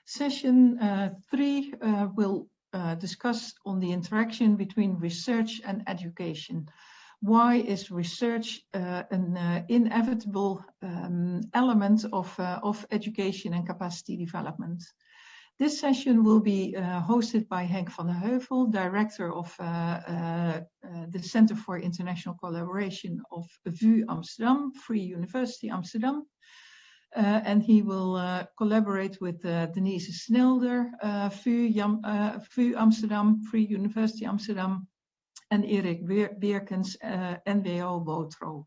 Session 3 will discuss on the interaction between research and education. Why is research an inevitable element of education and capacity development? This session will be hosted by Henk van der Heuvel, Director of the Center for International Collaboration of VU Amsterdam, Free University Amsterdam. And he will collaborate with Denise Snelder, VU Amsterdam, Free University Amsterdam, and Erik Beerkens, NWO Wotro.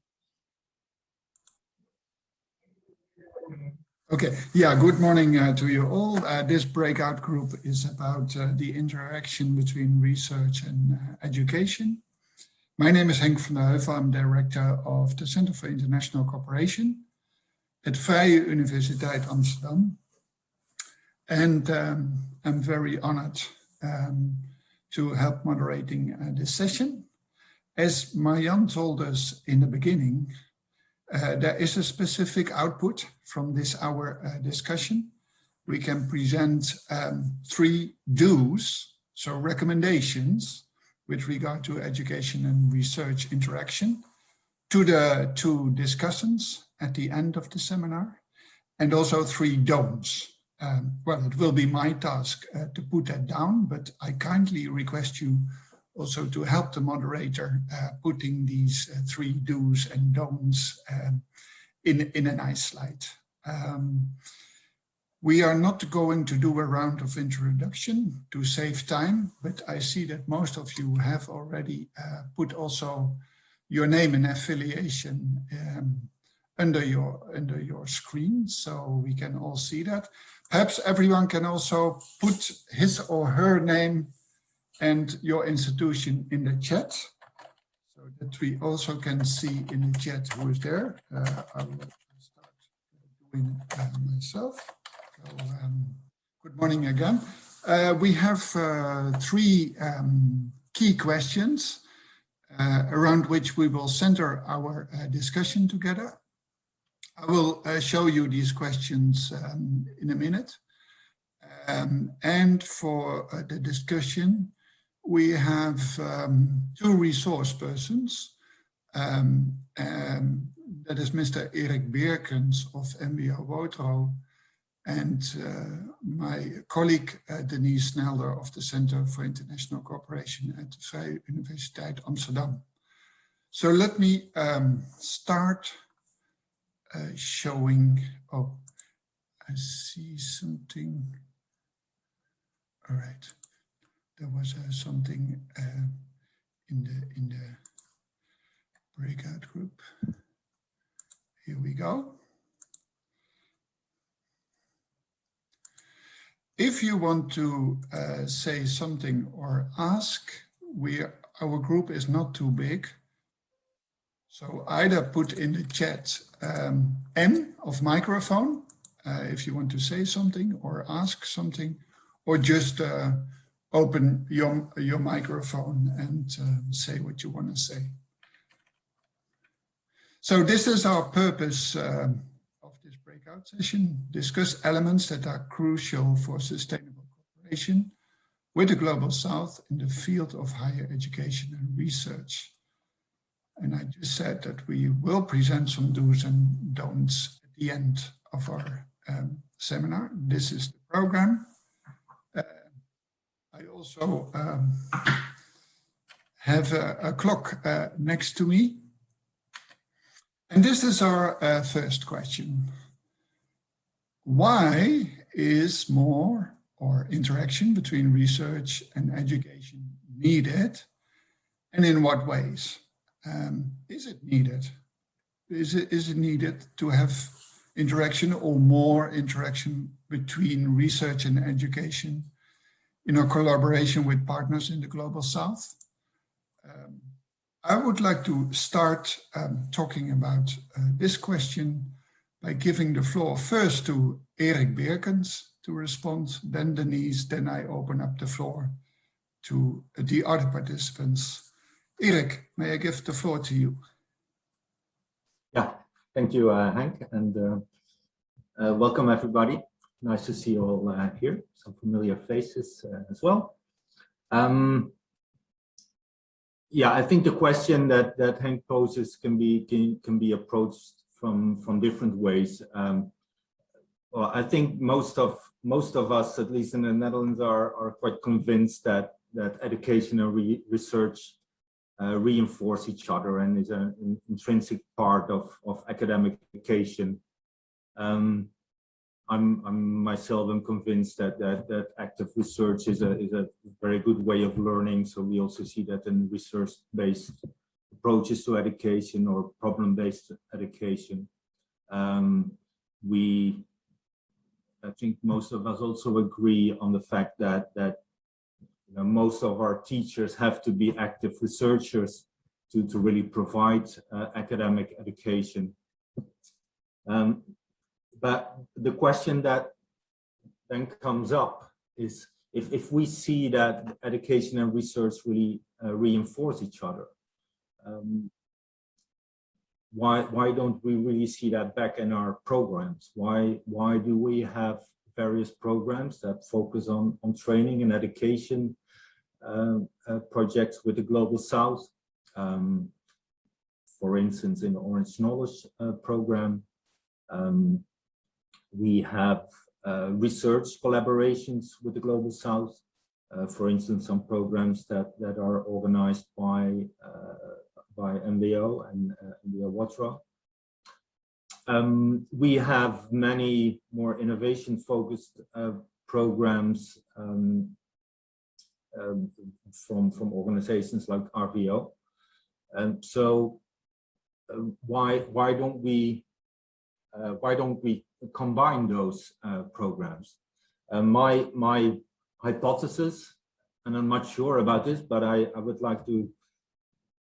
Okay, yeah, good morning to you all. This breakout group is about the interaction between research and education. My name is Henk van der Heuvel. I'm Director of the Center for International Cooperation at Vrije Universiteit Amsterdam. And I'm very honored to help moderating this session. As Marianne told us in the beginning, there is a specific output from this hour discussion. We can present 3 do's, so recommendations with regard to education and research interaction, to the 2 discussants at the end of the seminar, and also 3 don'ts. Well, it will be my task to put that down, but I kindly request you also to help the moderator putting these 3 do's and don'ts in a nice slide. We are not going to do a round of introduction to save time, but I see that most of you have already put also your name and affiliation under your screen, so we can all see that. Perhaps everyone can also put his or her name and your institution in the chat, so that we also can see in the chat who is there. I will start doing myself. So, good morning again. We have 3 key questions around which we will center our discussion together. I will show you these questions in a minute. And for the discussion, we have 2 resource persons. That is Mr. Erik Beerkens of NWO Wotro and my colleague Denise Snelder of the Center for International Cooperation at the Vrije Universiteit Amsterdam. So let me start showing. Oh, I see something. All right. There was something in the breakout group. Here we go. If you want to say something or ask, our group is not too big. So either put in the chat N of microphone if you want to say something or ask something, or just open your microphone and say what you want to say. So this is our purpose of this breakout session: discuss elements that are crucial for sustainable cooperation with the Global South in the field of higher education and research. And I just said that we will present some do's and don'ts at the end of our seminar. This is the program. I also have a clock next to me. And this is our first question. Why is more or interaction between research and education needed? And in what ways? Is it needed? Is it needed to have interaction or more interaction between research and education in our collaboration with partners in the Global South? I would like to start talking about this question by giving the floor first to Erik Beerkens to respond, then Denise, then I open up the floor to the other participants. Erik, may I give the floor to you? Yeah, thank you, Henk, and welcome everybody. Nice to see you all here. Some familiar faces as well. Yeah, I think the question that Henk poses can be approached from different ways. Well, I think most of us, at least in the Netherlands, are quite convinced that education and research reinforce each other and is an intrinsic part of academic education. I'm myself convinced that active research is a very good way of learning. So we also see that in research-based approaches to education or problem-based education. I think most of us also agree on the fact that most of our teachers have to be active researchers to really provide academic education. But the question that then comes up is if we see that education and research really reinforce each other, why don't we really see that back in our programs? Why do we have various programs that focus on training and education projects with the Global South? For instance, in the Orange Knowledge program, we have research collaborations with the Global South. For instance, some programs that are organized by MBO and MBO WATRA. We have many more innovation-focused programs from organizations like RVO. And so, why don't we combine those programs? My hypothesis, and I'm not sure about this, but I would like to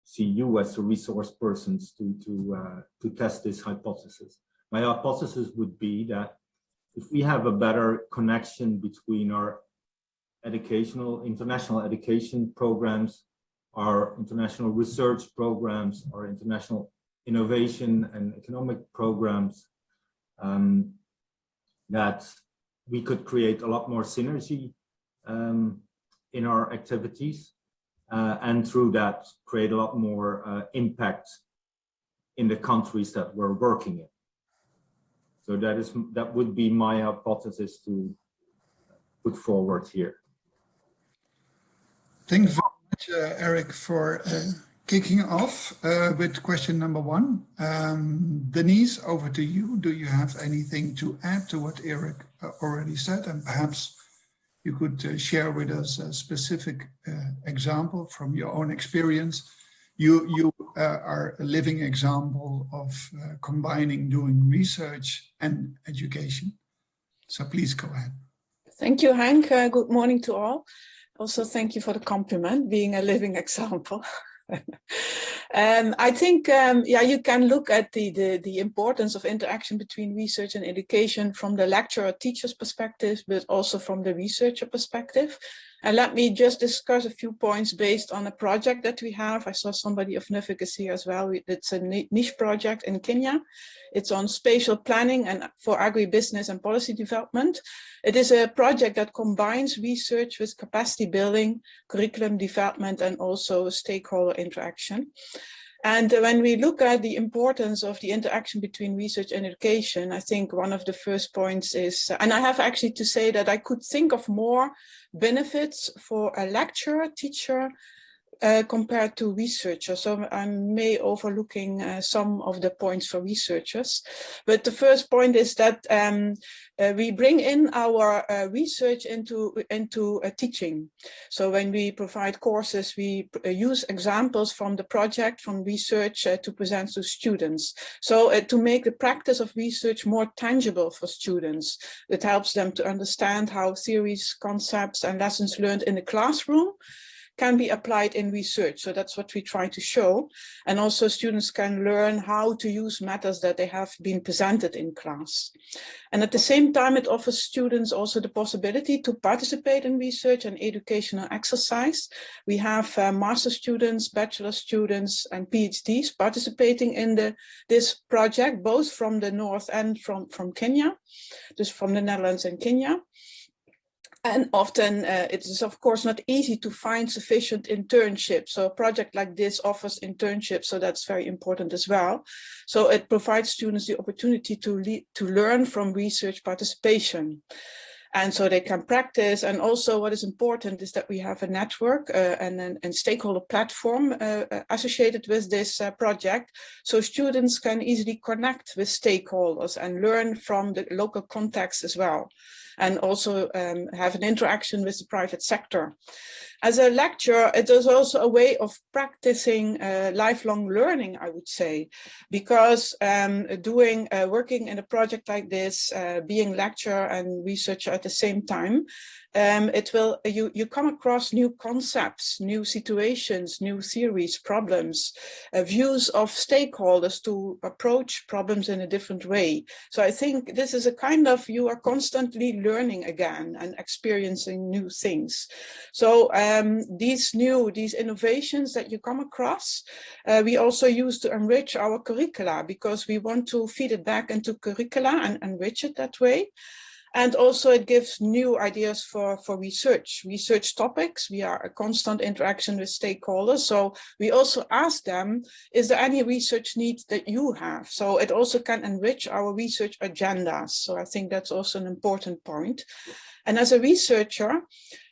see you as the resource persons to test this hypothesis. My hypothesis would be that if we have a better connection between our international education programs, our international research programs, our international innovation and economic programs, that we could create a lot more synergy in our activities. And through that, create a lot more impact in the countries that we're working in. So that would be my hypothesis to put forward here. Thanks very much, Eric, for kicking off with question number 1. Denise, over to you. Do you have anything to add to what Eric already said? And perhaps you could share with us a specific example from your own experience. You are a living example of combining doing research and education. So please go ahead. Thank you, Henk. Good morning to all. Also, thank you for the compliment, being a living example. I think, you can look at the importance of interaction between research and education from the lecturer teacher's perspective, but also from the researcher perspective. And let me just discuss a few points based on a project that we have. I saw somebody of NUFIC is here as well. It's a niche project in Kenya. It's on spatial planning and for agribusiness and policy development. It is a project that combines research with capacity building, curriculum development, and also stakeholder interaction. And when we look at the importance of the interaction between research and education, I think one of the first points is, and I have actually to say that I could think of more benefits for a lecturer, teacher, compared to researchers. So I may overlooking some of the points for researchers. But the first point is that we bring in our research into teaching. So when we provide courses, we use examples from the project, from research to present to students. So to make the practice of research more tangible for students, it helps them to understand how theories, concepts, and lessons learned in the classroom can be applied in research. So that's what we try to show. And also students can learn how to use methods that they have been presented in class. And at the same time, it offers students also the possibility to participate in research and educational exercise. We have master students, bachelor students, and PhDs participating in this project, both from the north and from Kenya, just from the Netherlands and Kenya. And often it is, of course, not easy to find sufficient internships. So a project like this offers internships, so that's very important as well. So it provides students the opportunity to learn from research participation. And so they can practice. And also what is important is that we have a network and stakeholder platform associated with this project. So students can easily connect with stakeholders and learn from the local context as well. And also have an interaction with the private sector. As a lecturer, it is also a way of practicing lifelong learning, I would say, because working in a project like this, being lecturer and researcher at the same time, you come across new concepts, new situations, new theories, problems, views of stakeholders to approach problems in a different way. So I think this is a kind of, you are constantly learning again and experiencing new things. So these innovations that you come across, we also use to enrich our curricula, because we want to feed it back into curricula and enrich it that way. And also it gives new ideas for research topics. We are a constant interaction with stakeholders. So we also ask them, is there any research needs that you have? So it also can enrich our research agendas. So I think that's also an important point. And as a researcher,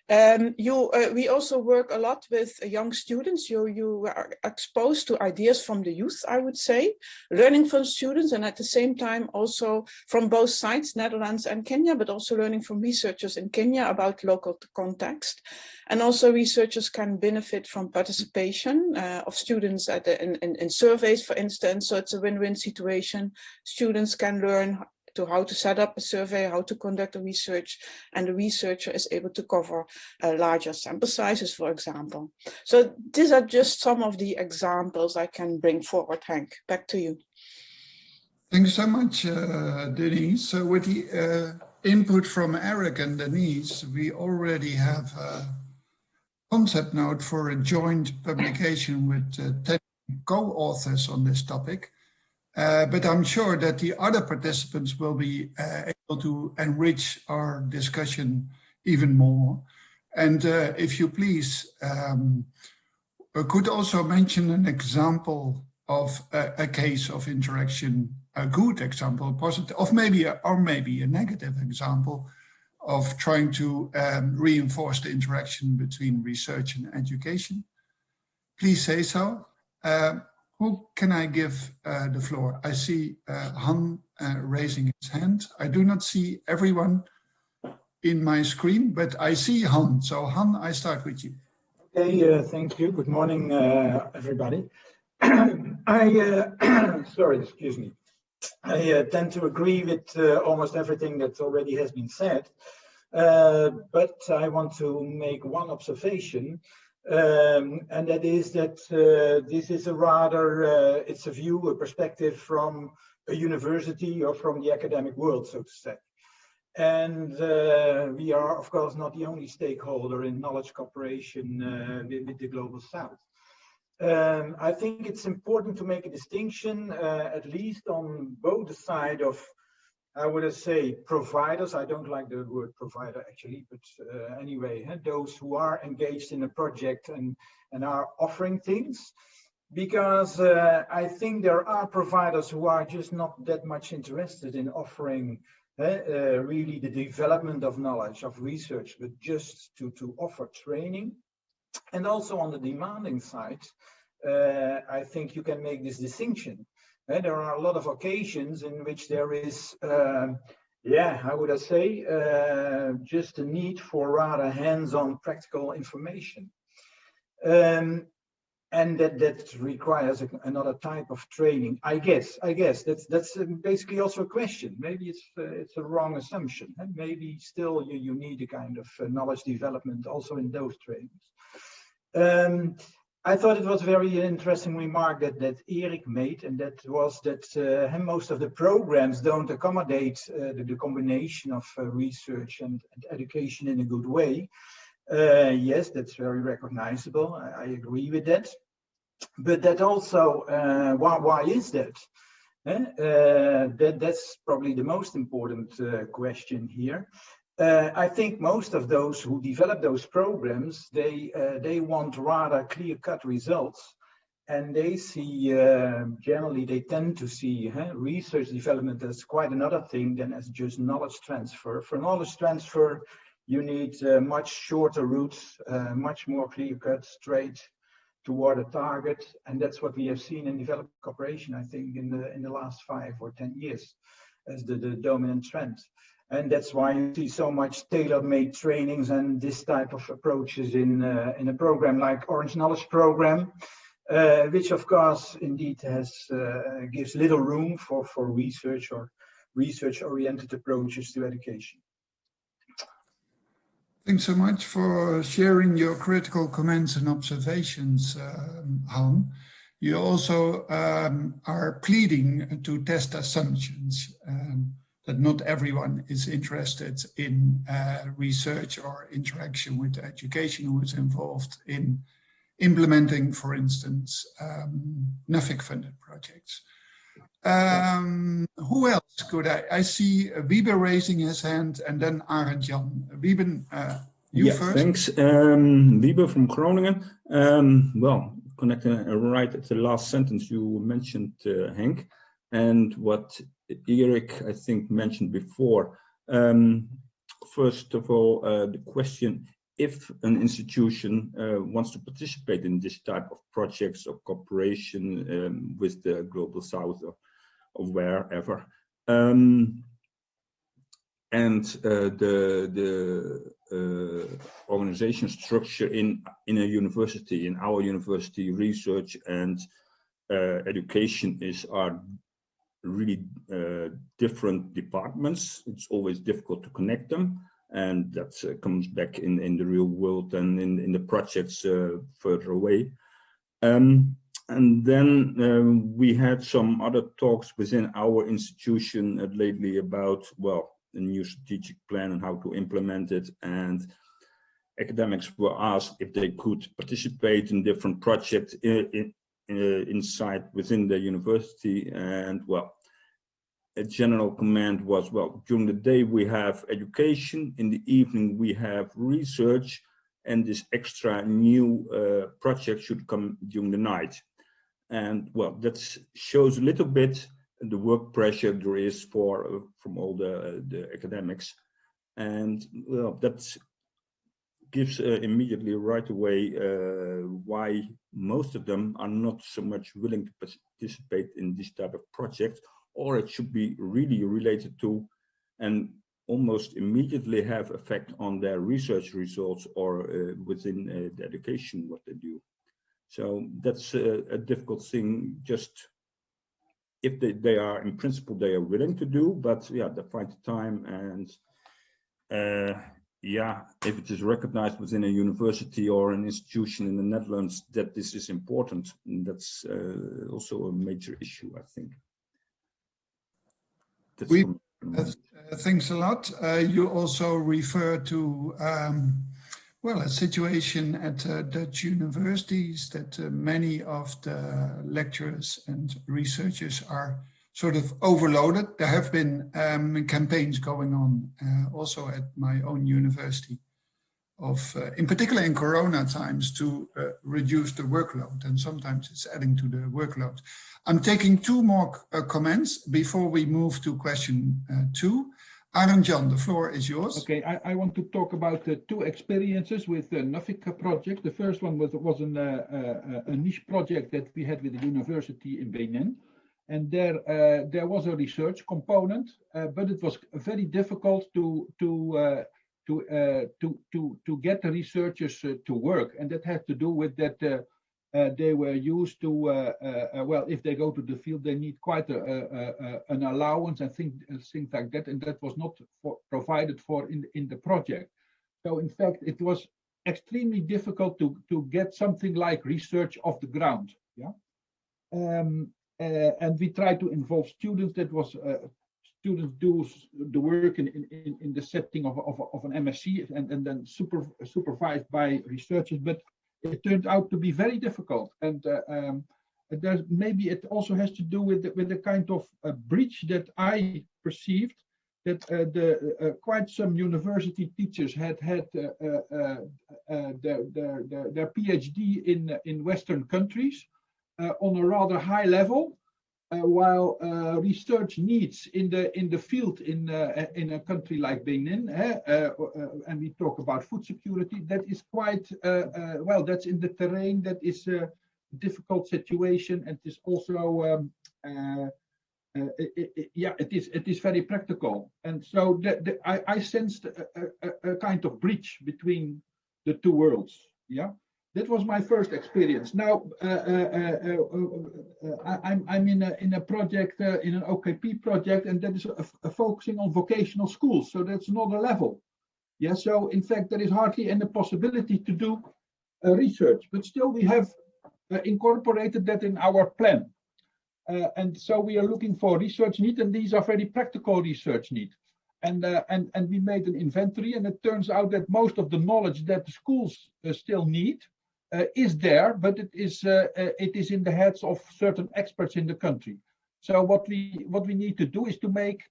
we also work a lot with young students. You are exposed to ideas from the youth, I would say, learning from students, and at the same time also from both sides, Netherlands and Kenya, but also learning from researchers in Kenya about local context. And also researchers can benefit from participation of students in surveys, for instance. So it's a win-win situation. Students can learn how to set up a survey, how to conduct a research, and the researcher is able to cover larger sample sizes, for example. So these are just some of the examples I can bring forward. Henk, back to you. Thanks so much, Denise. So with the input from Eric and Denise, we already have a concept note for a joint publication with 10 co-authors on this topic. But I'm sure that the other participants will be able to enrich our discussion even more. And if you please, could also mention an example of a case of interaction, a good example, positive, or maybe a negative example of trying to reinforce the interaction between research and education. Please say so. Who can I give the floor? I see Han raising his hand. I do not see everyone in my screen, but I see Han. So Han, I start with you. Okay, thank you. Good morning, everybody. Sorry, excuse me. I tend to agree with almost everything that already has been said, but I want to make one observation. And that is that this is a rather, it's a view, a perspective from a university or from the academic world, so to say. And we are, of course, not the only stakeholder in knowledge cooperation with the Global South. I think it's important to make a distinction, at least on both the side of, I would say, providers. I don't like the word provider actually, but anyway, those who are engaged in a project and are offering things, because I think there are providers who are just not that much interested in offering really the development of knowledge, of research, but just to offer training. And also on the demanding side, I think you can make this distinction. There are a lot of occasions in which there is, how would I say, just a need for rather hands-on practical information. And that requires another type of training. I guess that's basically also a question. Maybe it's a wrong assumption. And maybe still you need a kind of knowledge development also in those trainings. I thought it was a very interesting remark that Erik made, and that was that most of the programs don't accommodate the combination of research and education in a good way. Yes, that's very recognizable. I agree with that. But that also, why is that? That's probably the most important question here. I think most of those who develop those programs, they want rather clear-cut results, and they see generally they tend to see research development as quite another thing than as just knowledge transfer. For knowledge transfer, you need much shorter routes, much more clear-cut, straight toward a target, and that's what we have seen in development cooperation, I think, in the last 5 or 10 years as the dominant trend. And that's why you see so much tailor-made trainings and this type of approaches in a program like Orange Knowledge Program, which of course indeed gives little room for research or research-oriented approaches to education. Thanks so much for sharing your critical comments and observations, Halm. You also are pleading to test assumptions. That not everyone is interested in research or interaction with education who is involved in implementing, for instance, NAFIC-funded projects. Who else could I see Wiebe raising his hand, and then Arend Jan. Wiebe, you first. Thanks. Wiebe from Groningen. Well, connecting right at the last sentence you mentioned, Henk, and what Erik, I think, mentioned before. First of all, the question, if an institution wants to participate in this type of projects or cooperation with the Global South or wherever, and the organization structure in a university, in our university, research and education are really different departments. It's always difficult to connect them, and that comes back in the real world and in the projects further away. And then we had some other talks within our institution lately about, well, the new strategic plan and how to implement it, and academics were asked if they could participate in different projects inside within the university. And well, a general comment was, well, during the day we have education, in the evening we have research, and this extra new project should come during the night. And well, that shows a little bit the work pressure there is from all the academics. And well, that gives immediately right away why most of them are not so much willing to participate in this type of project, or it should be really related to and almost immediately have effect on their research results or within the education what they do. So that's a difficult thing. Just if they are, in principle, they are willing to do, but yeah, they find the time, and yeah, if it is recognized within a university or an institution in the Netherlands that this is important, that's also a major issue, I think. Thanks a lot. You also refer to well, a situation at Dutch universities that many of the lecturers and researchers are sort of overloaded. There have been campaigns going on also at my own university of, in particular in Corona times, to reduce the workload, and sometimes it's adding to the workload. I'm taking two more comments before we move to question 2. Arend Jan, the floor is yours. Okay, I want to talk about two experiences with the NAFIC project. The first one was a niche project that we had with the university in Benin. And there was a research component, but it was very difficult to get the researchers to work. And that had to do with that they were used to, well, if they go to the field, they need quite an allowance and things like that. And that was not provided for in the project. So in fact, it was extremely difficult to get something like research off the ground. Yeah, and we try to involve students. That was students do the work in the setting of an MSc and then supervised by researchers, but it turned out to be very difficult. And there's maybe it also has to do with the kind of breach that I perceived, that quite some university teachers had their PhD in Western countries on a rather high level, while research needs in the field in a country like Benin, and we talk about food security, that is quite well. That's in the terrain. That is a difficult situation, and it is also it is very practical. And so I sensed a kind of breach between the two worlds. Yeah. That was my first experience. Now I'm in a project, in an OKP project, and that is focusing on vocational schools. So that's another level. Yeah. So in fact, there is hardly any possibility to do research, but still we have incorporated that in our plan. And so we are looking for research need, and these are very practical research needs. And we made an inventory, and it turns out that most of the knowledge that the schools still need is there, but it is in the heads of certain experts in the country. So what we need to do is to write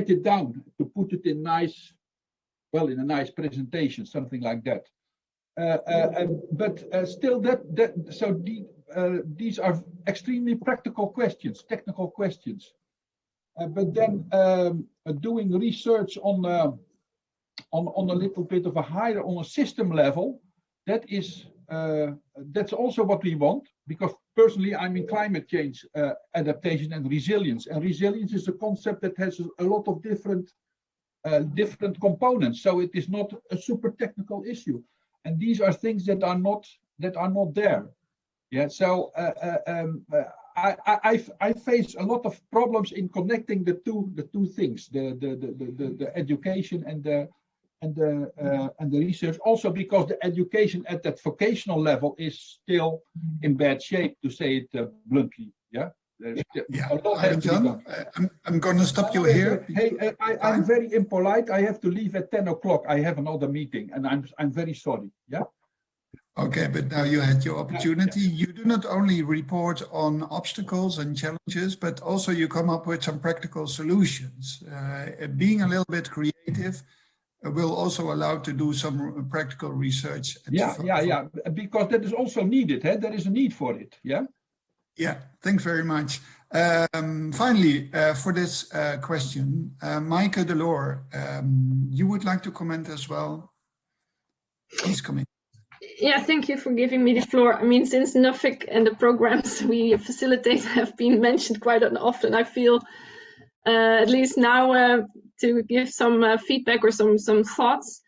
it down, to put it in in a nice presentation, something like that. But still, these are extremely practical questions, technical questions. But then doing research on a little bit of a higher, on a system level, that's also what we want, because personally I'm in climate change adaptation and resilience. And resilience is a concept that has a lot of different components. So it is not a super technical issue. And these are things that are not there. Yeah. So I face a lot of problems in connecting the two things, the education and the research. Also because the education at that vocational level is still in bad shape, to say it bluntly. Yeah. John, I'm going to stop you here. Hey, I'm very impolite. I have to leave at 10 o'clock. I have another meeting, and I'm very sorry. Yeah. Okay, but now you had your opportunity. You do not only report on obstacles and challenges, but also you come up with some practical solutions. Being a little bit creative will also allow to do some practical research. Yeah, because that is also needed. There is a need for it. Yeah. Yeah, thanks very much. Finally, for this question, Maaike de Loor, you would like to comment as well? Please come in. Yeah, thank you for giving me the floor. I mean, since NUFIC and the programs we facilitate have been mentioned quite often, I feel at least now to give some feedback or some thoughts.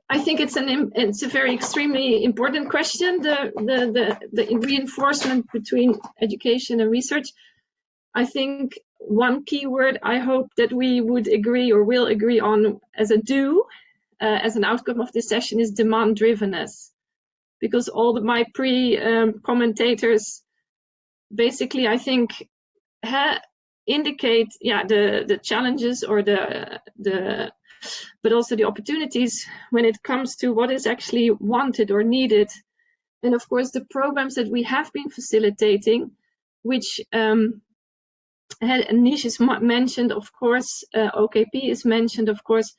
I think it's a very extremely important question, the reinforcement between education and research. I think one key word I hope that we would agree or will agree on as a as an outcome of this session is demand drivenness, because all my commentators basically, I think, indicate the challenges or but also the opportunities when it comes to what is actually wanted or needed. And of course, the programs that we have been facilitating, which Anish is mentioned, of course, OKP is mentioned, of course.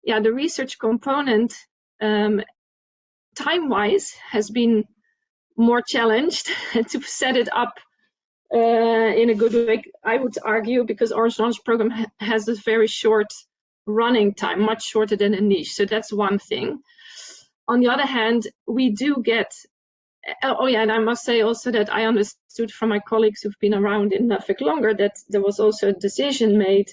Yeah, the research component, time-wise, has been more challenged to set it up in a good way, I would argue, because Orange Launch program has a very short running time, much shorter than a niche. So that's one thing. On the other hand, we do get, and I must say also that I understood from my colleagues who've been around in NUFIC longer that there was also a decision made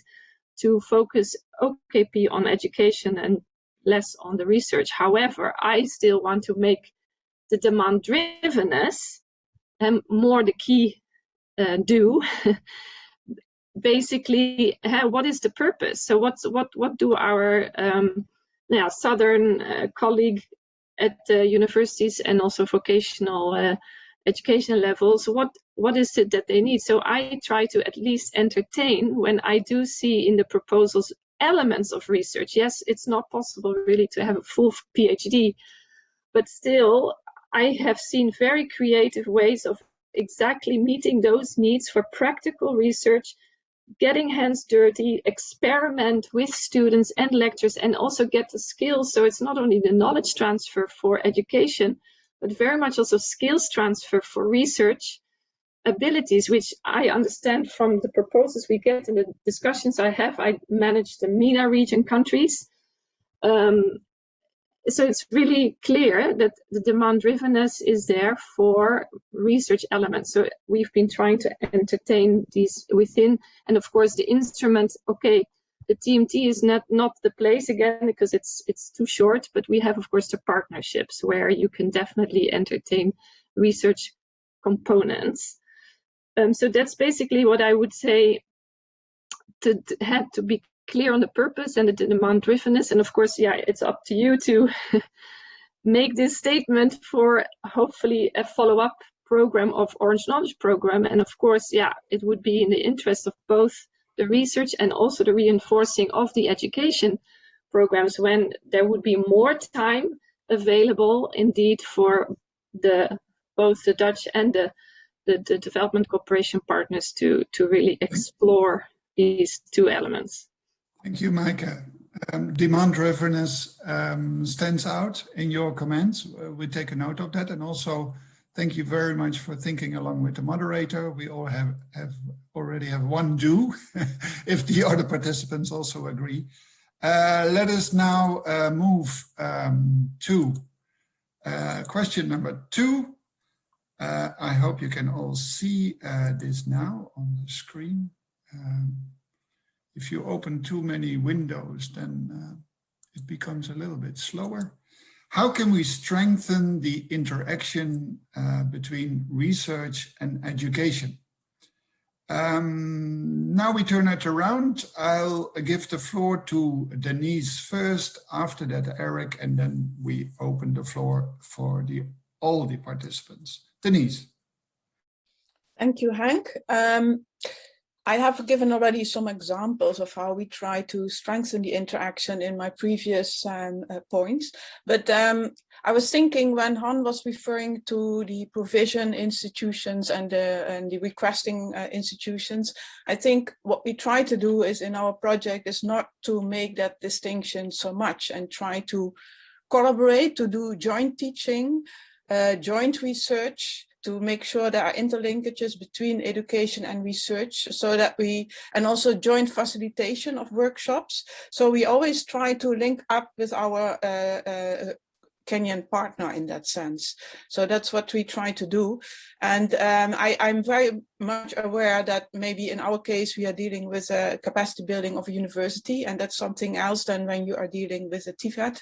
to focus OKP on education and less on the research. However, I still want to make the demand drivenness more the key basically, what is the purpose? So what do our southern colleague at the universities and also vocational education levels, what is it that they need? So I try to at least entertain when I do see in the proposals elements of research. Yes, it's not possible really to have a full PhD, but still I have seen very creative ways of exactly meeting those needs for practical research, getting hands dirty, experiment with students and lecturers, and also get the skills. So it's not only the knowledge transfer for education, but very much also skills transfer for research abilities, which I understand from the proposals we get and the discussions I have. I manage the MENA region countries. So it's really clear that the demand-drivenness is there for research elements. So we've been trying to entertain these within, and of course the instrument, okay, the TMT is not the place again because it's too short, but we have of course the partnerships where you can definitely entertain research components. So that's basically what I would say to have to be clear on the purpose and the demand-drivenness. And of course, yeah, it's up to you to make this statement for hopefully a follow-up program of Orange Knowledge Program. And of course, yeah, it would be in the interest of both the research and also the reinforcing of the education programs when there would be more time available indeed for both the Dutch and the development cooperation partners to really explore these two elements. Thank you, Maaike. Demand-drivenness stands out in your comments. We take a note of that, and also thank you very much for thinking along with the moderator. We all already have one do, if the other participants also agree. Let us now move to question number 2. I hope you can all see this now on the screen. If you open too many windows, then it becomes a little bit slower. How can we strengthen the interaction between research and education? Now we turn it around. I'll give the floor to Denise first, after that Eric, and then we open the floor for all the participants. Denise. Thank you, Henk. I have given already some examples of how we try to strengthen the interaction in my previous points, but I was thinking when Han was referring to the provision institutions and the requesting institutions, I think what we try to do is in our project is not to make that distinction so much and try to collaborate, to do joint teaching, joint research, to make sure there are interlinkages between education and research, so that and also joint facilitation of workshops. So we always try to link up with our Kenyan partner in that sense. So that's what we try to do. And I'm very much aware that maybe in our case, we are dealing with a capacity building of a university, and that's something else than when you are dealing with a TVET.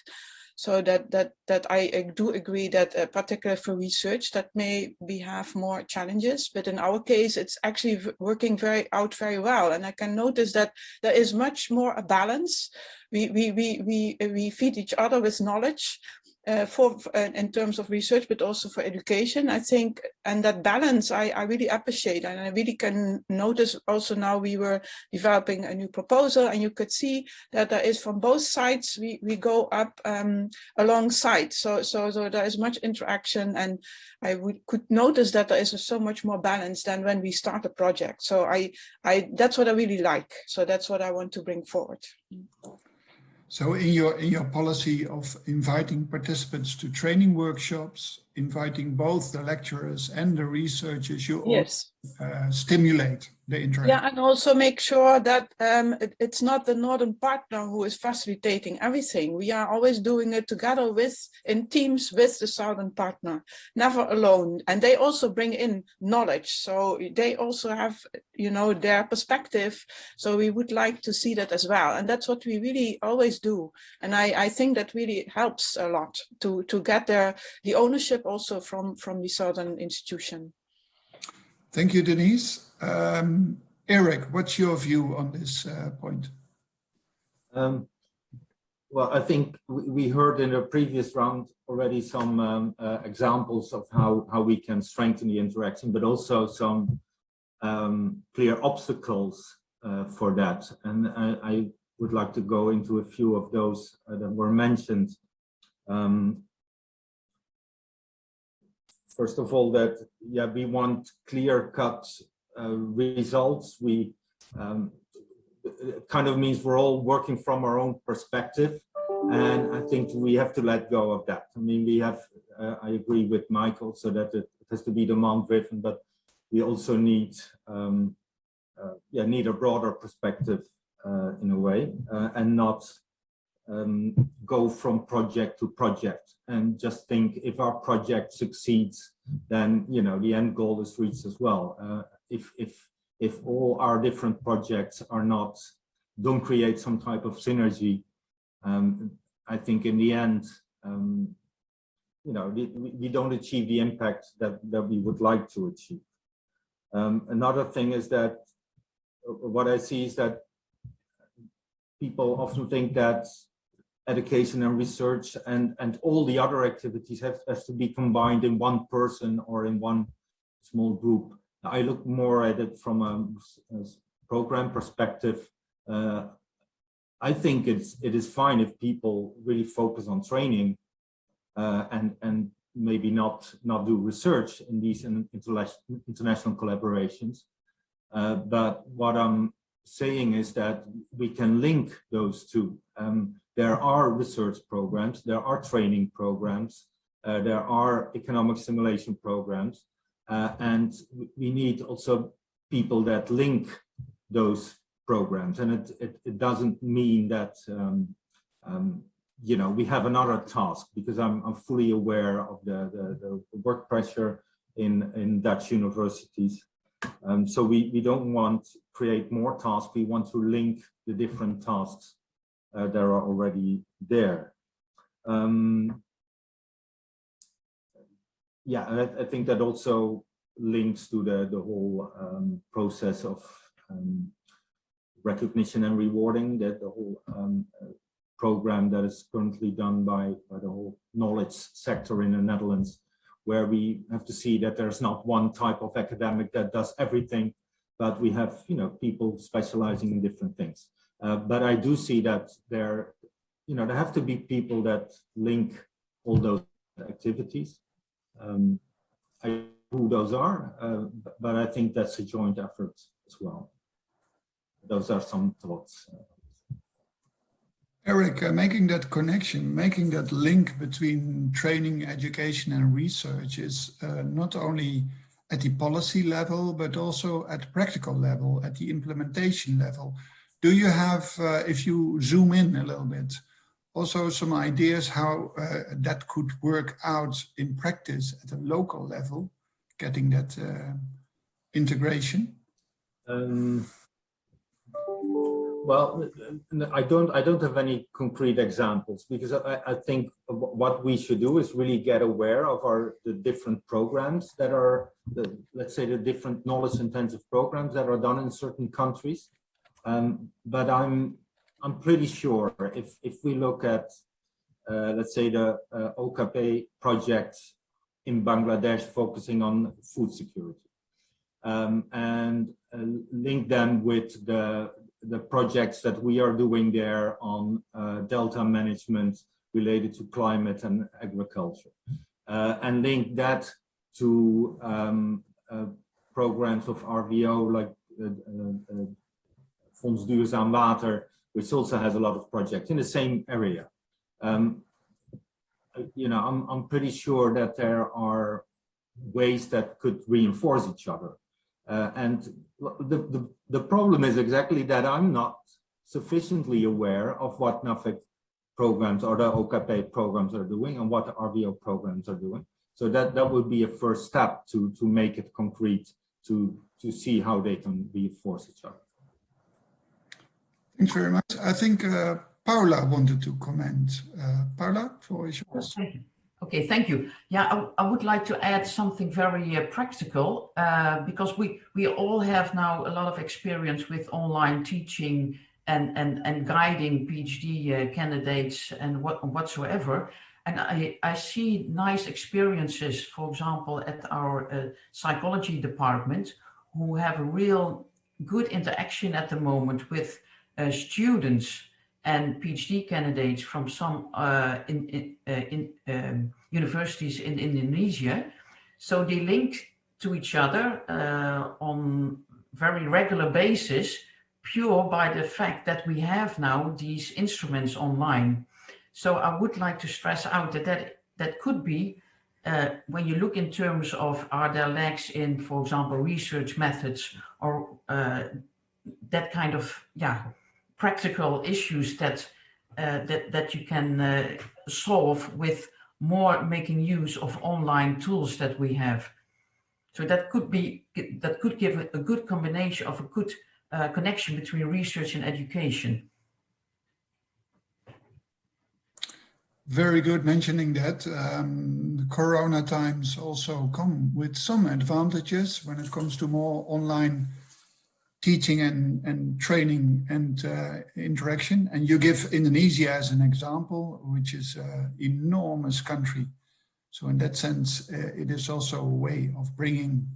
So that I do agree that particularly for research that may have more challenges, but in our case it's actually working very well, and I can notice that there is much more a balance. We feed each other with knowledge in terms of research, but also for education, I think, and that balance I really appreciate, and I really can notice also now we were developing a new proposal, and you could see that there is from both sides we go up alongside, so there is much interaction, and I could notice that there is so much more balance than when we start a project. So I that's what I really like. So that's what I want to bring forward. So in your policy of inviting participants to training workshops, inviting both the lecturers and the researchers, you yes. Stimulate the interaction. Yeah, and also make sure that it's not the northern partner who is facilitating everything. We are always doing it together in teams with the southern partner, never alone. And they also bring in knowledge. So they also have, their perspective. So we would like to see that as well. And that's what we really always do. And I think that really helps a lot to get the ownership also from the southern institution. Thank you, Denise. Eric, what's your view on this point? Well, I think we heard in the previous round already some examples of how we can strengthen the interaction, but also some clear obstacles for that. And I would like to go into a few of those that were mentioned. First of all, that we want clear-cut results. We it kind of means we're all working from our own perspective, and I think we have to let go of that. I mean, we have. I agree with Michael, so that it has to be demand-driven, but we also need need a broader perspective in a way, and not go from project to project and just think if our project succeeds, then the end goal is reached as well. If all our different projects don't create some type of synergy, I think in the end, we don't achieve the impact that we would like to achieve. Another thing is that what I see is that people often think that education and research and all the other activities has to be combined in one person or in one small group. I look more at it from a program perspective. I think it is fine if people really focus on training and maybe not do research in these international collaborations. But what I'm saying is that we can link those two. There are research programs, there are training programs, there are economic simulation programs, and we need also people that link those programs. And it doesn't mean that we have another task, because I'm fully aware of the work pressure in Dutch universities. So we don't want to create more tasks. We want to link the different tasks that are already there. I think that also links to the whole process of recognition and rewarding, that the whole program that is currently done by the whole knowledge sector in the Netherlands, where we have to see that there's not one type of academic that does everything, but we have people specializing in different things. But I do see that there have to be people that link all those activities. I know who those are, but I think that's a joint effort as well. Those are some thoughts. Eric, making that connection, making that link between training, education, and research is not only at the policy level, but also at practical level, at the implementation level. Do you have, if you zoom in a little bit, also some ideas how that could work out in practice at a local level, getting that integration? Well, I don't have any concrete examples, because I think what we should do is really get aware of the different programs that are, let's say, the different knowledge intensive programs that are done in certain countries. But I'm pretty sure if we look at, let's say, the OKP project in Bangladesh focusing on food security, and link them with the projects that we are doing there on delta management related to climate and agriculture, and link that to programs of RVO like Fonds Duurzaam Water, which also has a lot of projects in the same area. I'm pretty sure that there are ways that could reinforce each other. And the problem is exactly that I'm not sufficiently aware of what NAFIC programs or the OKP programs are doing and what the RVO programs are doing. So that would be a first step to make it concrete, to see how they can reinforce each other. Thanks very much. I think Paula wanted to comment. Paula, floor is yours. Okay, thank you. Yeah, I would like to add something very practical, because we all have now a lot of experience with online teaching and guiding PhD candidates and whatsoever. And I see nice experiences, for example, at our psychology department, who have a real good interaction at the moment with students and PhD candidates from some universities in Indonesia. So they link to each other on very regular basis, pure by the fact that we have now these instruments online. So I would like to stress out that could be, when you look in terms of are there lacks in, for example, research methods or that kind of practical issues that you can solve with more making use of online tools that we have. So that could give a good combination of a good connection between research and education. Very good mentioning that. The Corona times also come with some advantages when it comes to more online teaching and training and interaction. And you give Indonesia as an example, which is an enormous country. So in that sense, it is also a way of bringing,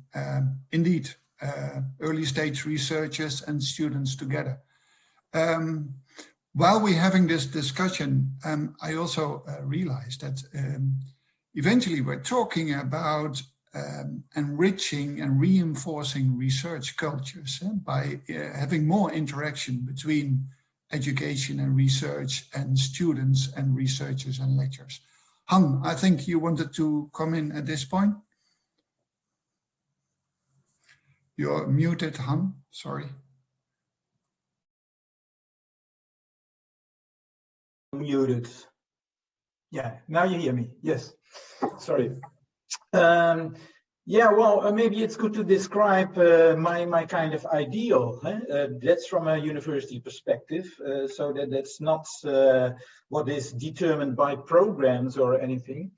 indeed, early stage researchers and students together. While we're having this discussion, I also realized that eventually we're talking about enriching and reinforcing research cultures by having more interaction between education and research and students and researchers and lecturers. Han, I think you wanted to come in at this point. You're muted, Han, sorry. Muted. Yeah, now you hear me. Yes, sorry. Yeah, well, maybe it's good to describe my kind of ideal. That's from a university perspective, so that's not what is determined by programs or anything.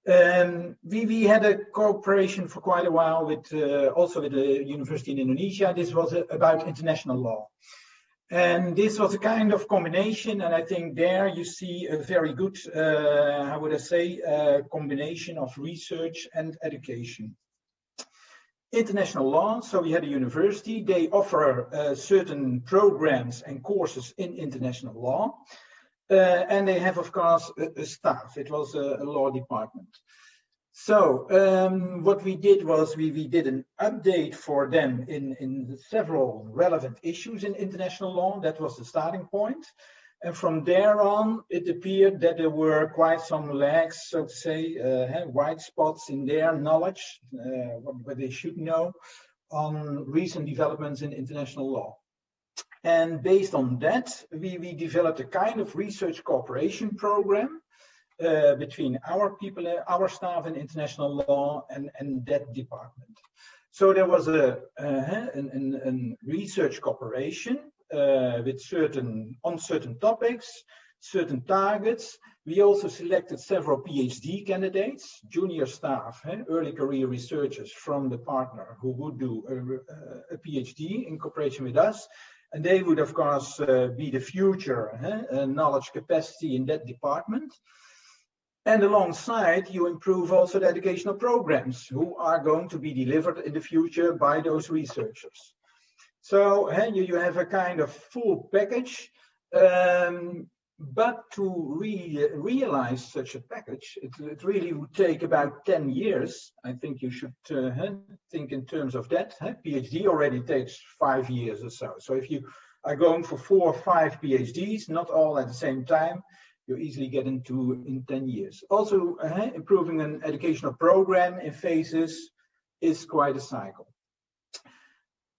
We had a cooperation for quite a while with also with the university in Indonesia. This was about international law. And this was a kind of combination, and I think there you see a very good, how would I say, combination of research and education. International law, so we had a university, they offer certain programs and courses in international law, and they have, of course, a staff. It was a law department. So what we did was we did an update for them in several relevant issues in international law. That was the starting point. And from there on, it appeared that there were quite some lags, so to say, white spots in their knowledge, what they should know on recent developments in international law. And based on that, we developed a kind of research cooperation program between our people, our staff in international law and that department. So there was a research cooperation with on certain topics, certain targets. We also selected several PhD candidates, junior staff, early career researchers from the partner who would do a PhD in cooperation with us. And they would, of course, be the future knowledge capacity in that department. And alongside, you improve also the educational programs who are going to be delivered in the future by those researchers. So you have a kind of full package, but to realize such a package, it really would take about 10 years. I think you should think in terms of that. PhD already takes 5 years or so. So if you are going for 4 or 5 PhDs, not all at the same time, you easily get into in 10 years. Also, improving an educational program in phases is quite a cycle.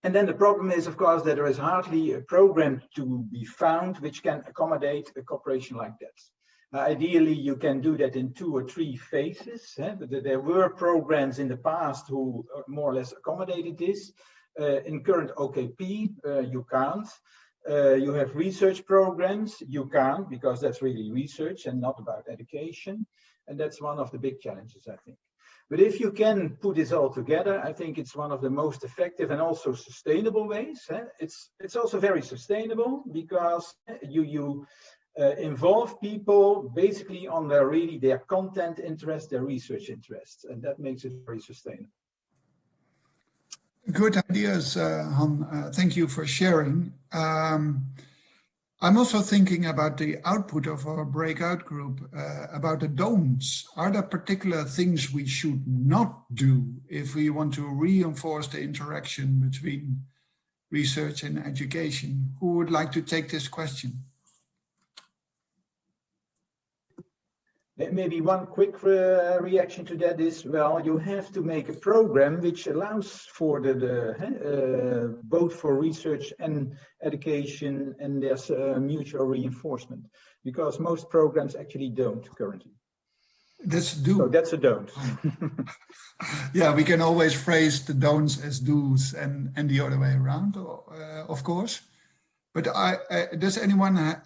And then the problem is, of course, that there is hardly a program to be found which can accommodate a cooperation like that. Ideally, you can do that in 2 or 3 phases. But there were programs in the past who more or less accommodated this. In current OKP, you can't. You have research programs, you can't, because that's really research and not about education. And that's one of the big challenges, I think. But if you can put this all together, I think it's one of the most effective and also sustainable ways. It's also very sustainable because you involve people basically on their content interest, their research interests, and that makes it very sustainable. Good ideas, Han. Thank you for sharing. I'm also thinking about the output of our breakout group, about the don'ts. Are there particular things we should not do if we want to reinforce the interaction between research and education? Who would like to take this question? Maybe one quick reaction to that is, well, you have to make a program which allows for both for research and education, and there's mutual reinforcement, because most programs actually don't currently. That's do. So that's a don't. Yeah, we can always phrase the don'ts as do's and the other way around, of course. But does anyone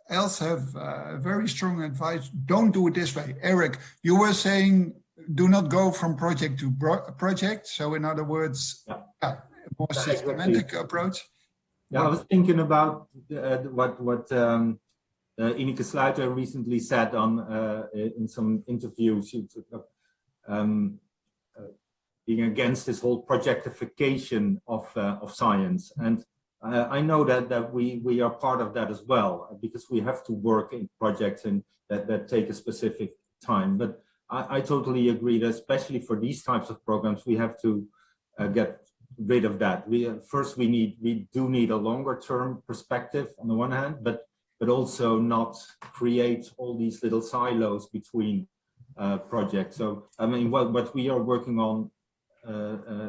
else have very strong advice? Don't do it this way. Eric, you were saying do not go from project to project. So in other words, a more systematic approach. Yeah, I was thinking about what Ineke Sluiter recently said on in some interviews, being against this whole projectification of science. And I know that we are part of that as well, because we have to work in projects and that take a specific time. But I totally agree that especially for these types of programs, we have to get rid of that. We do need a longer term perspective on the one hand, but also not create all these little silos between projects. So I mean, what we are working on,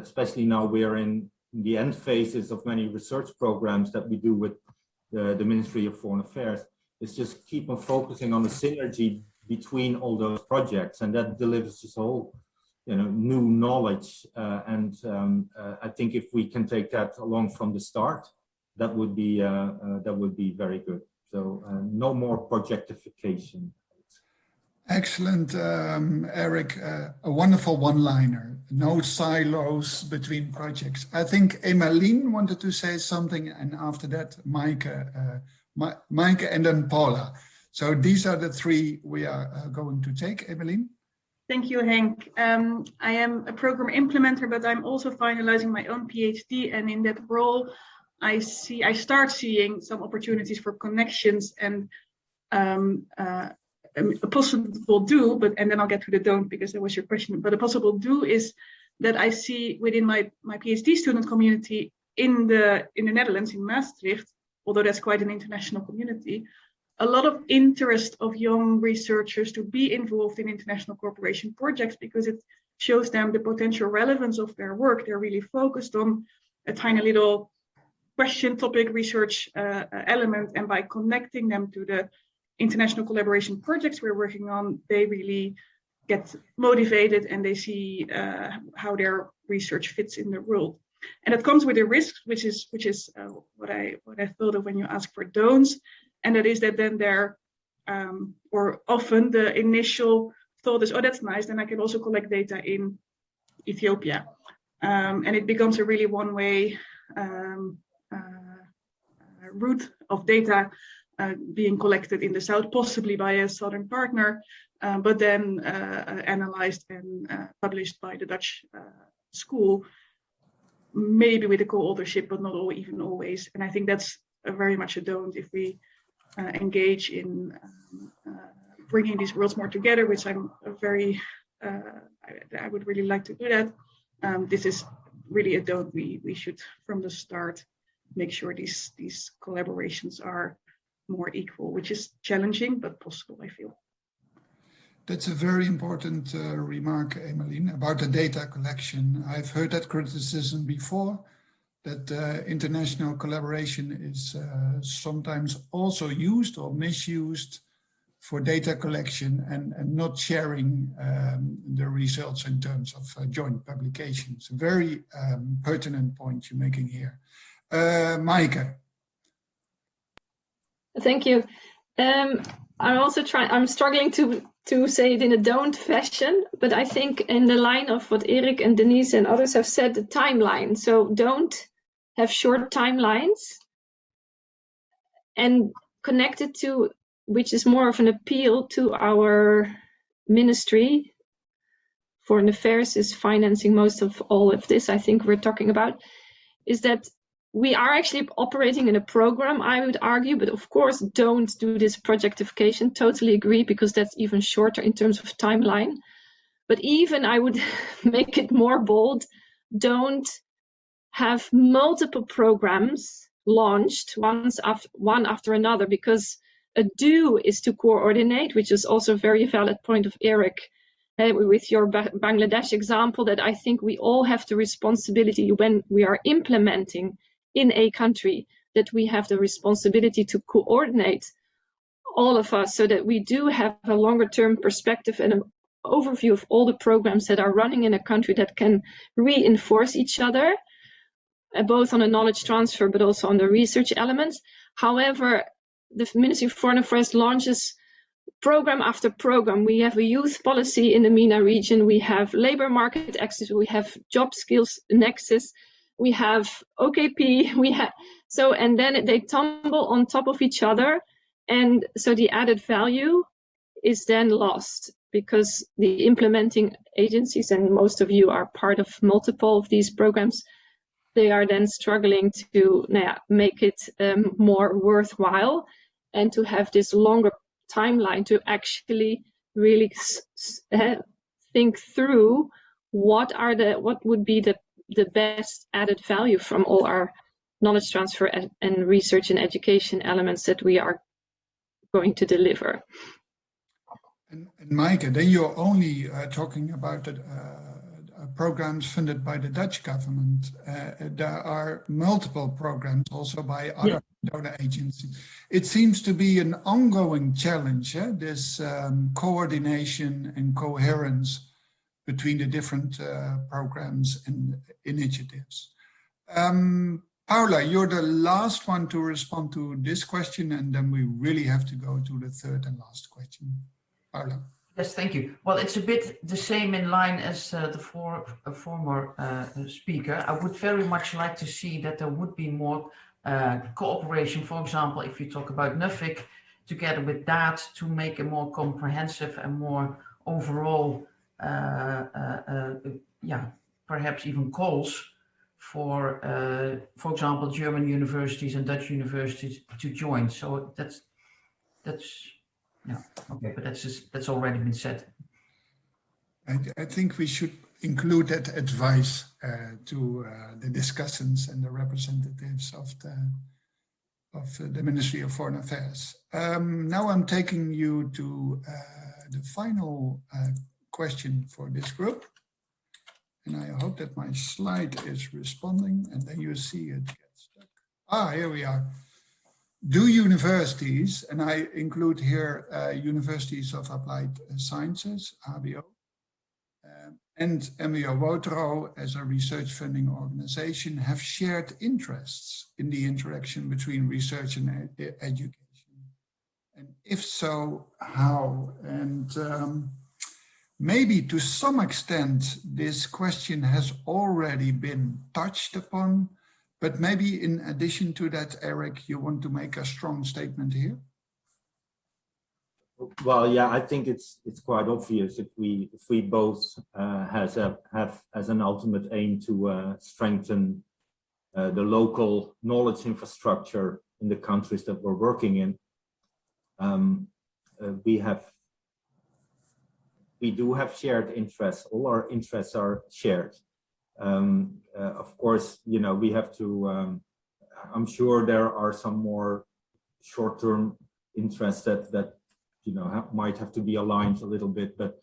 especially now we are in the end phases of many research programs that we do with the Ministry of Foreign Affairs, is just keep on focusing on the synergy between all those projects, and that delivers this whole, new knowledge. I think if we can take that along from the start, that would be very good. So no more projectification. Excellent, Eric. A wonderful one-liner. No silos between projects. I think Emmeline wanted to say something, and after that, Maaike and then Paula. So these are the three we are going to take. Emmeline? Thank you, Henk. I am a program implementer, but I'm also finalizing my own PhD, and in that role, I start seeing some opportunities for connections and a possible do, and then I'll get to the don't because that was your question. But a possible do is that I see within my PhD student community in the Netherlands, in Maastricht, although that's quite an international community, a lot of interest of young researchers to be involved in international cooperation projects because it shows them the potential relevance of their work. They're really focused on a tiny little question, topic, research element, and by connecting them to the international collaboration projects we're working on, they really get motivated and they see how their research fits in the world. And it comes with a risk, which is what I thought of when you ask for don'ts, and that is that then or often the initial thought is, oh, that's nice, then I can also collect data in Ethiopia, and it becomes a really one-way route of data being collected in the south, possibly by a southern partner, but then analyzed and published by the Dutch school, maybe with a co-authorship, but not even always. And I think that's very much a don't if we engage in bringing these worlds more together, which I'm I would really like to do that. This is really a don't. We should, from the start, make sure these collaborations are more equal, which is challenging, but possible, I feel. That's a very important remark, Emmeline, about the data collection. I've heard that criticism before, that international collaboration is sometimes also used or misused for data collection and not sharing the results in terms of joint publications. A very pertinent point you're making here. Maaike. Thank you. I'm struggling to to say it in a don't fashion, but I think in the line of what Erik and Denise and others have said, the timeline. So don't have short timelines, and connected to, which is more of an appeal to our ministry. Foreign Affairs is financing most of all of this, I think we're talking about, is that we are actually operating in a program, I would argue, but of course don't do this projectification, totally agree, because that's even shorter in terms of timeline. But even I would make it more bold, don't have multiple programs launched one after another, because a do is to coordinate, which is also a very valid point of Erik, with your Bangladesh example, that I think we all have the responsibility when we are implementing in a country, that we have the responsibility to coordinate all of us so that we do have a longer term perspective and an overview of all the programs that are running in a country that can reinforce each other, both on a knowledge transfer but also on the research elements. However, the Ministry of Foreign Affairs launches program after program. We have a youth policy in the MENA region, we have labor market access, we have job skills nexus, we have OKP, we have and then they tumble on top of each other, and so the added value is then lost, because the implementing agencies, and most of you are part of multiple of these programs, they are then struggling to make it more worthwhile and to have this longer timeline to actually really think through what would be the best added value from all our knowledge transfer and research and education elements that we are going to deliver. And Maaike, then you're only talking about programs funded by the Dutch government. There are multiple programs also by other donor agencies. It seems to be an ongoing challenge, this coordination and coherence between the different programs and initiatives. Paula, you're the last one to respond to this question, and then we really have to go to the third and last question. Paula. Yes, thank you. Well, it's a bit the same in line as the former speaker. I would very much like to see that there would be more cooperation. For example, if you talk about NUFIC, together with that, to make a more comprehensive and more overall, perhaps even calls for example, German universities and Dutch universities to join. So that's. Yeah, okay, but that's already been said. I think we should include that advice to the discussants and the representatives of the Ministry of Foreign Affairs. Now I'm taking you to the final question for this group. And I hope that my slide is responding, and then you see it get stuck. Ah, here we are. Do universities, and I include here Universities of Applied Sciences, HBO, and MWO Wotero as a research funding organization, have shared interests in the interaction between research and education? And if so, how? And maybe to some extent, this question has already been touched upon, but maybe in addition to that, Erik, you want to make a strong statement here? Well, yeah, I think it's quite obvious if we both have as an ultimate aim to strengthen the local knowledge infrastructure in the countries that we're working in. We do have shared interests. All our interests are shared. Of course, you know, we have to, I'm sure there are some more short-term interests that you know, might have to be aligned a little bit, but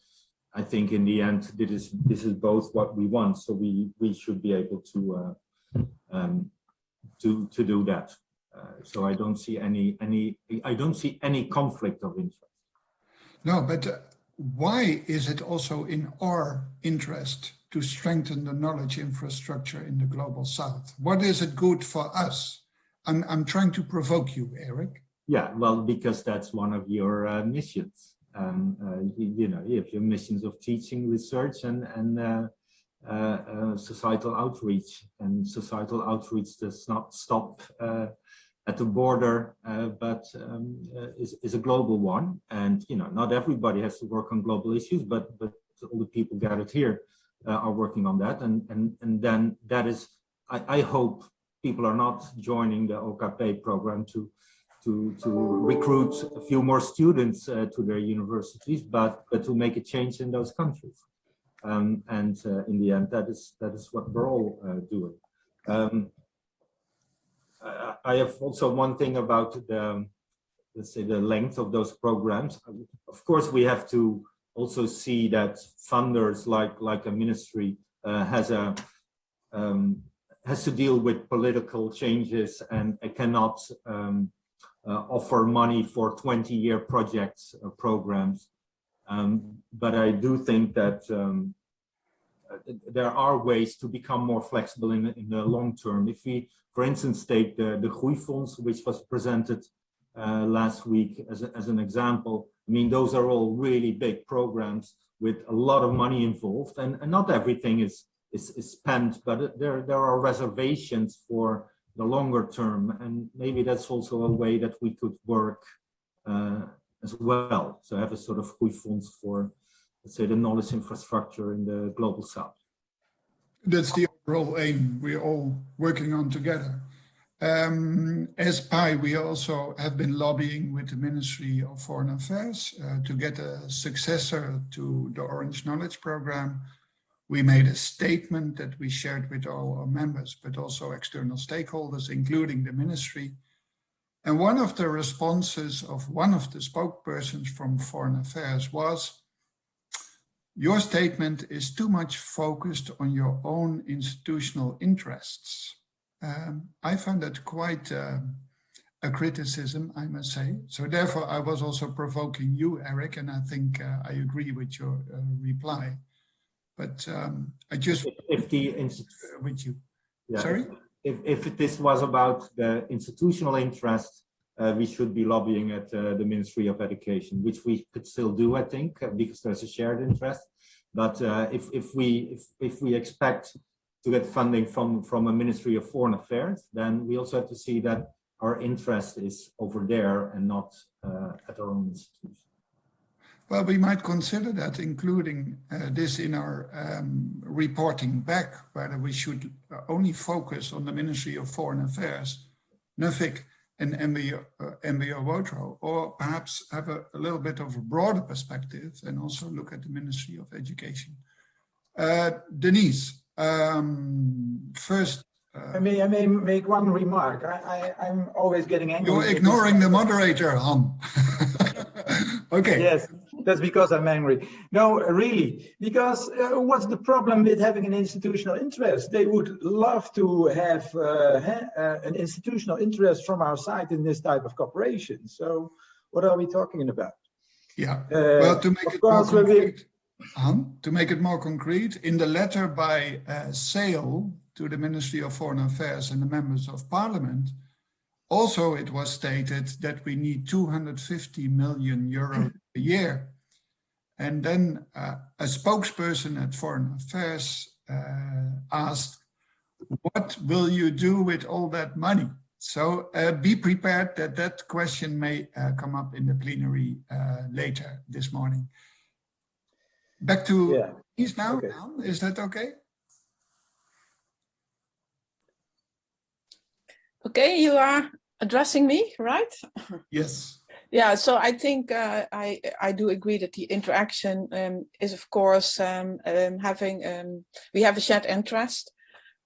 I think in the end, this is both what we want. So we should be able to do that. So I don't see any conflict of interest. No, but why is it also in our interest to strengthen the knowledge infrastructure in the Global South? What is it good for us? I'm trying to provoke you, Erik. Yeah, well, because that's one of your missions. You know, you have your missions of teaching, research, and societal outreach. And societal outreach does not stop at the border, but is a global one. And you know, not everybody has to work on global issues, but all the people gathered here are working on that. And then that is, I hope people are not joining the OKP program to recruit a few more students to their universities, but to make a change in those countries. And in the end, that is what we're all doing. I have also one thing about the, let's say, the length of those programs. Of course, we have to also see that funders like a ministry has to deal with political changes and cannot offer money for 20-year projects or programs. But I do think that there are ways to become more flexible in the long term. If we, for instance, take the Groeifonds, which was presented last week as an example, I mean, those are all really big programs with a lot of money involved, and not everything is spent, but there are reservations for the longer term, and maybe that's also a way that we could work as well. So have a sort of Groeifonds for, let's say, the knowledge infrastructure in the global south. That's the overall aim we're all working on together. As PI, we also have been lobbying with the Ministry of Foreign Affairs to get a successor to the Orange Knowledge Program. We made a statement that we shared with all our members, but also external stakeholders, including the ministry. And one of the responses of one of the spokespersons from Foreign Affairs was, your statement is too much focused on your own institutional interests. I found that quite a criticism, I must say. So therefore, I was also provoking you, Eric, and I think I agree with your reply. But I just if the with you. Yeah, sorry. If this was about the institutional interest, we should be lobbying at the Ministry of Education, which we could still do, I think, because there's a shared interest. But if we expect to get funding from a Ministry of Foreign Affairs, then we also have to see that our interest is over there and not at our own institution. Well, we might consider that, including this in our reporting back, whether we should only focus on the Ministry of Foreign Affairs, NUFIC and MBO-WOTRO, or perhaps have a little bit of a broader perspective and also look at the Ministry of Education. Denise, first. I may make one remark. I'm always getting angry. You're ignoring the moderator, Han. Okay. Yes, that's because I'm angry. No, really, because what's the problem with having an institutional interest? They would love to have an institutional interest from our side in this type of cooperation. So what are we talking about? Yeah, well, to make it more concrete, to make it more concrete, in the letter by SAIL to the Ministry of Foreign Affairs and the members of Parliament, also it was stated that we need 250 million euros a year. And then a spokesperson at Foreign Affairs asked, what will you do with all that money? So be prepared that that question may come up in the plenary later this morning. Back to Denise now. Okay. Is that okay? Okay, you are addressing me, right? Yes. Yeah, so I think I do agree that the interaction is, of course, we have a shared interest.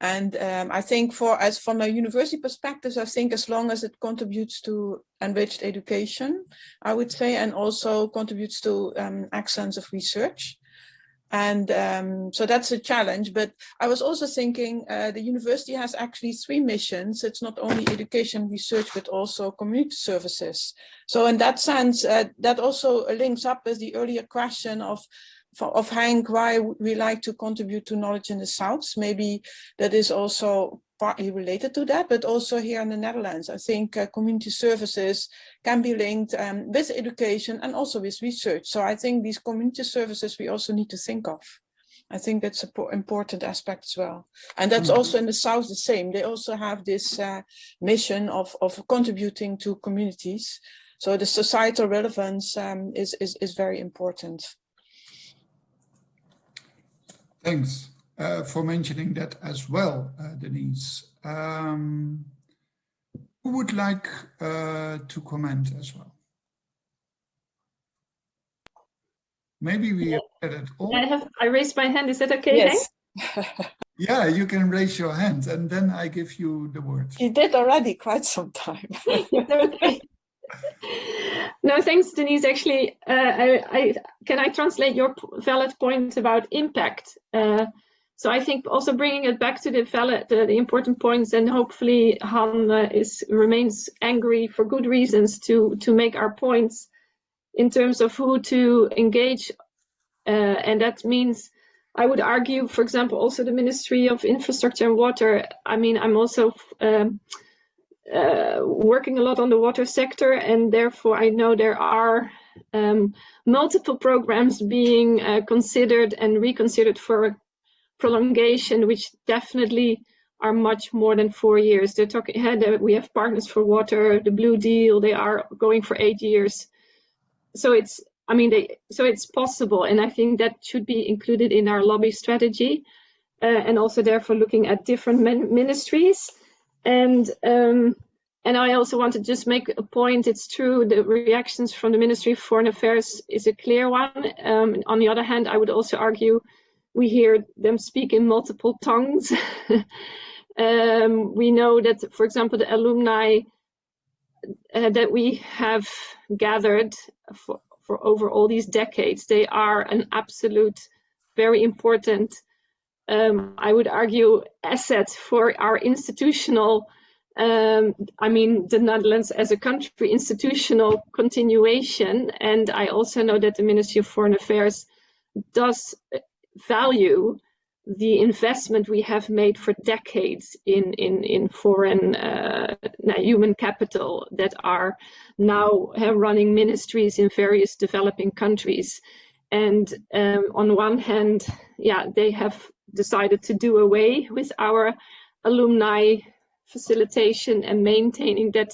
And I think from a university perspective, I think as long as it contributes to enriched education, I would say, and also contributes to excellence of research. And so that's a challenge, but I was also thinking the university has actually 3 missions. It's not only education research, but also community services. So in that sense, that also links up with the earlier question of Henk, why we like to contribute to knowledge in the South. Maybe that is also partly related to that, but also here in the Netherlands, I think community services can be linked with education and also with research. So I think these community services we also need to think of. I think that's an important aspect as well. And that's also in the South the same. They also have this mission of contributing to communities. So the societal relevance is very important. Thanks for mentioning that as well, Denise. Who would like to comment as well? Maybe we have it all. I raised my hand. Is that okay? Yes. Yeah, you can raise your hand and then I give you the word. You did already quite some time. Okay. No, thanks, Denise. Actually, can I translate your valid point about impact? So I think also bringing it back to the important points, and hopefully Han remains angry for good reasons to make our points in terms of who to engage, and that means I would argue, for example, also the Ministry of Infrastructure and Water. I mean, I'm also working a lot on the water sector, and therefore I know there are multiple programs being considered and reconsidered for prolongation, which definitely are much more than 4 years. They're talking ahead. We have Partners for Water, the Blue Deal. They are going for 8 years. So it's possible, and I think that should be included in our lobby strategy, and also therefore looking at different ministries. And I also want to just make a point. It's true, the reactions from the Ministry of Foreign Affairs is a clear one. On the other hand, I would also argue we hear them speak in multiple tongues. We know that, for example, the alumni that we have gathered for over all these decades, they are an absolute, very important, I would argue, asset for our institutional, I mean, the Netherlands as a country, institutional continuation. And I also know that the Ministry of Foreign Affairs does value the investment we have made for decades in foreign human capital that are now running ministries in various developing countries. And on one hand, yeah, they have decided to do away with our alumni facilitation and maintaining that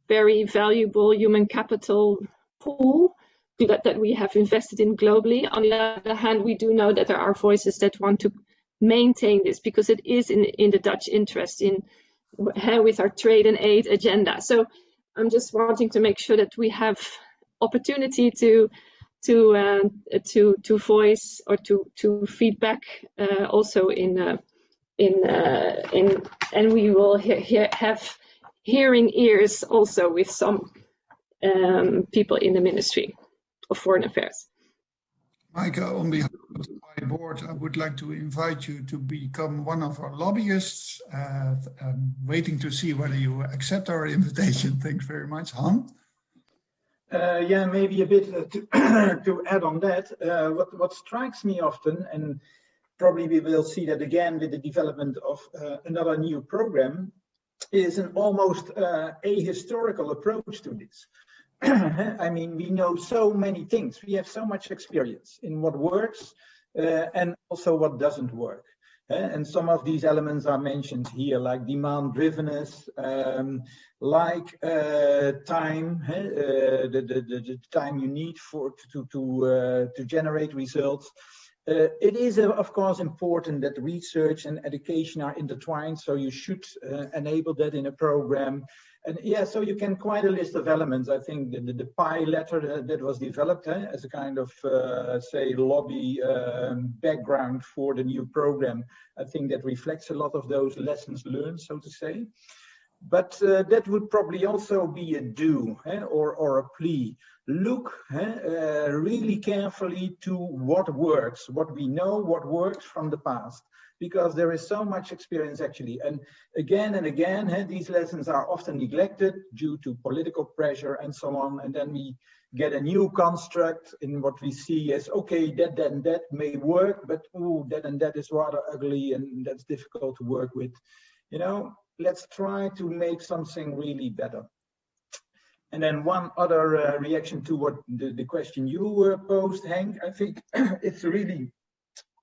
very valuable human capital pool that we have invested in globally. On the other hand, we do know that there are voices that want to maintain this because it is in the Dutch interest with our trade and aid agenda. So I'm just wanting to make sure that we have opportunity to voice or to feedback also and we will have hearing ears also with some people in the Ministry of Foreign Affairs. Maaike, on behalf of the board, I would like to invite you to become one of our lobbyists. I'm waiting to see whether you accept our invitation. Thanks very much. Han? Yeah, maybe a bit to add on that. What strikes me often, and probably we will see that again with the development of another new program, is an almost ahistorical approach to this. I mean, we know so many things. We have so much experience in what works and also what doesn't work. And some of these elements are mentioned here, like demand drivenness, like time, the time you need to generate results. It is, of course, important that research and education are intertwined, so you should enable that in a program. And yeah, so you can quite a list of elements. I think the PI letter that was developed as a kind of, say, lobby background for the new program, I think that reflects a lot of those lessons learned, so to say. But that would probably also be a do or a plea. Look really carefully to what works, what we know, what works from the past, because there is so much experience actually. And again, these lessons are often neglected due to political pressure and so on. And then we get a new construct in what we see as, okay, that and that may work, but ooh, that and that is rather ugly and that's difficult to work with. you know, let's try to make something really better. And then one other reaction to what the question you posed, Henk. I think it's really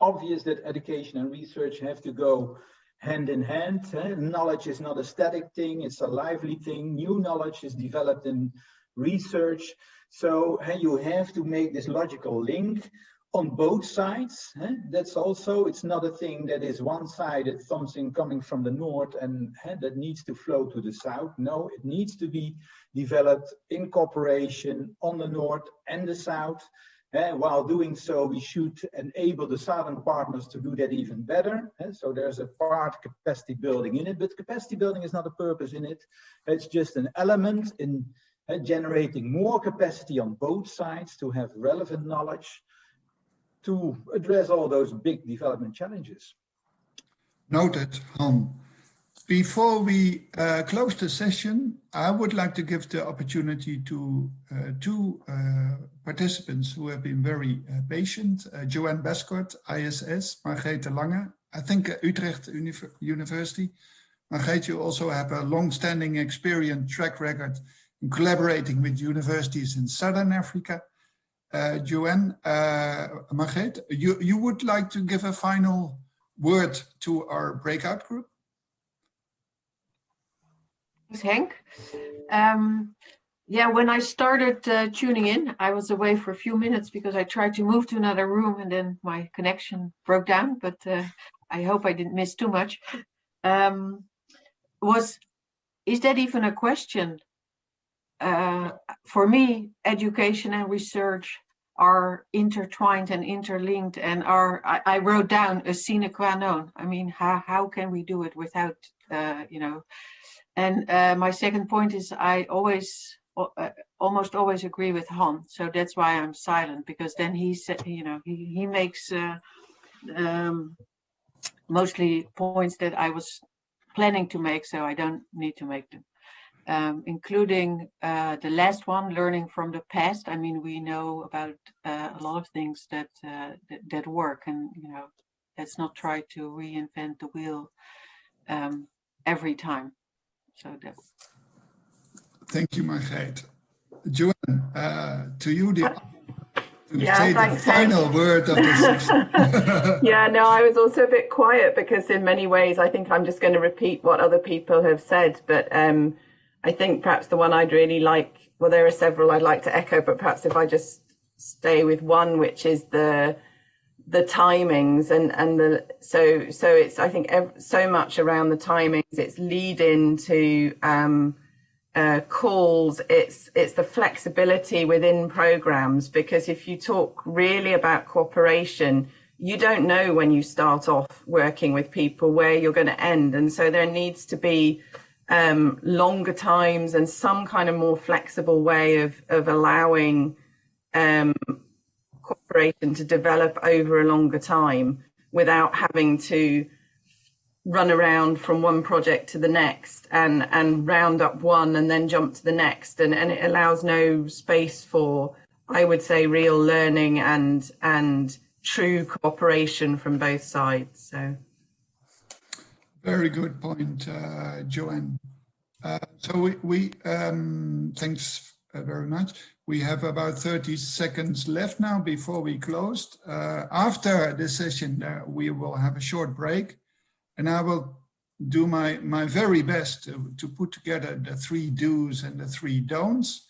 obvious that education and research have to go hand in hand. Knowledge is not a static thing, it's a lively thing. New knowledge is developed in research. So you have to make this logical link on both sides. That's also, it's not a thing that is one-sided, something coming from the north and that needs to flow to the south. No, it needs to be developed in cooperation on the north and the south. While doing so, we should enable the southern partners to do that even better. So there's a part capacity building in it, but capacity building is not a purpose in it. It's just an element in generating more capacity on both sides to have relevant knowledge to address all those big development challenges. Noted, Han. Before we close the session, I would like to give the opportunity to two participants who have been very patient. Joanne Bescott, ISS, Margrethe Lange, I think Utrecht University. Margrethe, you also have a long-standing experience track record in collaborating with universities in Southern Africa. Joanne, Margrethe, you would like to give a final word to our breakout group? Thanks, Henk. Yeah, when I started tuning in, I was away for a few minutes because I tried to move to another room and then my connection broke down, but I hope I didn't miss too much. Is that even a question? For me, education and research are intertwined and interlinked and are, I wrote down a sine qua non. I mean, how can we do it without, you know? And my second point is I almost always agree with Han. So that's why I'm silent, because then he said, you know, he makes mostly points that I was planning to make, so I don't need to make them. Including the last one, learning from the past. I mean, we know about a lot of things that that work, and you know, let's not try to reinvent the wheel every time. So that's. Thank you, Margrethe. Joanne, to you to say the final word of this session. Yeah, no, I was also a bit quiet because in many ways I think I'm just going to repeat what other people have said, but I think perhaps the one I'd really like, well, there are several I'd like to echo, but perhaps if I just stay with one, which is the timings and the so it's, I think, so much around the timings. It's lead into calls. It's the flexibility within programs, because if you talk really about cooperation, you don't know when you start off working with people where you're going to end, and so there needs to be longer times and some kind of more flexible way of allowing cooperation to develop over a longer time without having to run around from one project to the next and round up one and then jump to the next, and it allows no space for, I would say, real learning and true cooperation from both sides. So very good point, Joanne. So we thanks very much. We have about 30 seconds left now before we close. After this session, we will have a short break, and I will do my very best to put together the 3 do's and the 3 don'ts.